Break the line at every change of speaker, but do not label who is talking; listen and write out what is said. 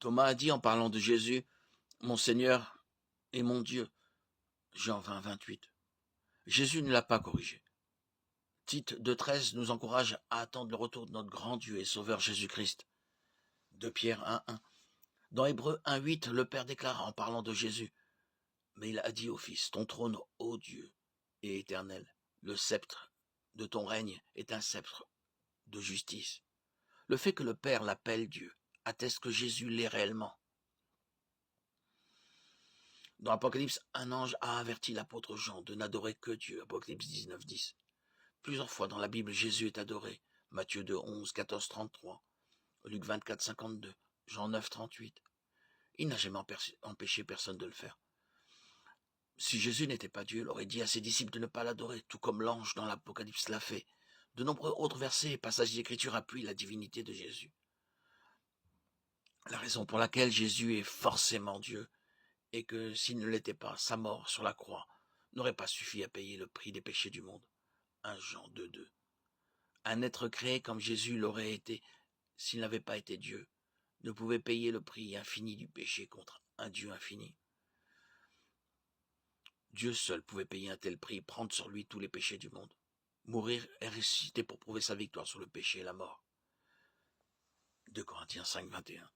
Thomas a dit en parlant de Jésus, « Mon Seigneur et mon Dieu ». Jean 20, 28. Jésus ne l'a pas corrigé. Tite 2,13 nous encourage à attendre le retour de notre grand Dieu et Sauveur Jésus-Christ. 2 Pierre 1,1. Dans Hébreux 1,8, le Père déclare en parlant de Jésus, « Mais il a dit au Fils, ton trône, ô Dieu, est éternel. Le sceptre de ton règne est un sceptre de justice. » Le fait que le Père l'appelle Dieu atteste que Jésus l'est réellement. Dans l'Apocalypse, un ange a averti l'apôtre Jean de n'adorer que Dieu. Apocalypse 19, 10. Plusieurs fois dans la Bible, Jésus est adoré. Matthieu 2, 11, 14, 33. Luc 24, 52. Jean 9, 38. Il n'a jamais empêché personne de le faire. Si Jésus n'était pas Dieu, il aurait dit à ses disciples de ne pas l'adorer, tout comme l'ange dans l'Apocalypse l'a fait. De nombreux autres versets et passages d'Écriture appuient la divinité de Jésus. La raison pour laquelle Jésus est forcément Dieu est que s'il ne l'était pas, sa mort sur la croix n'aurait pas suffi à payer le prix des péchés du monde. 1 Jean 2, 2. Un être créé comme Jésus l'aurait été s'il n'avait pas été Dieu, ne pouvait payer le prix infini du péché contre un Dieu infini. Dieu seul pouvait payer un tel prix, prendre sur lui tous les péchés du monde, mourir et ressusciter pour prouver sa victoire sur le péché et la mort. 2 Corinthiens 5, 21.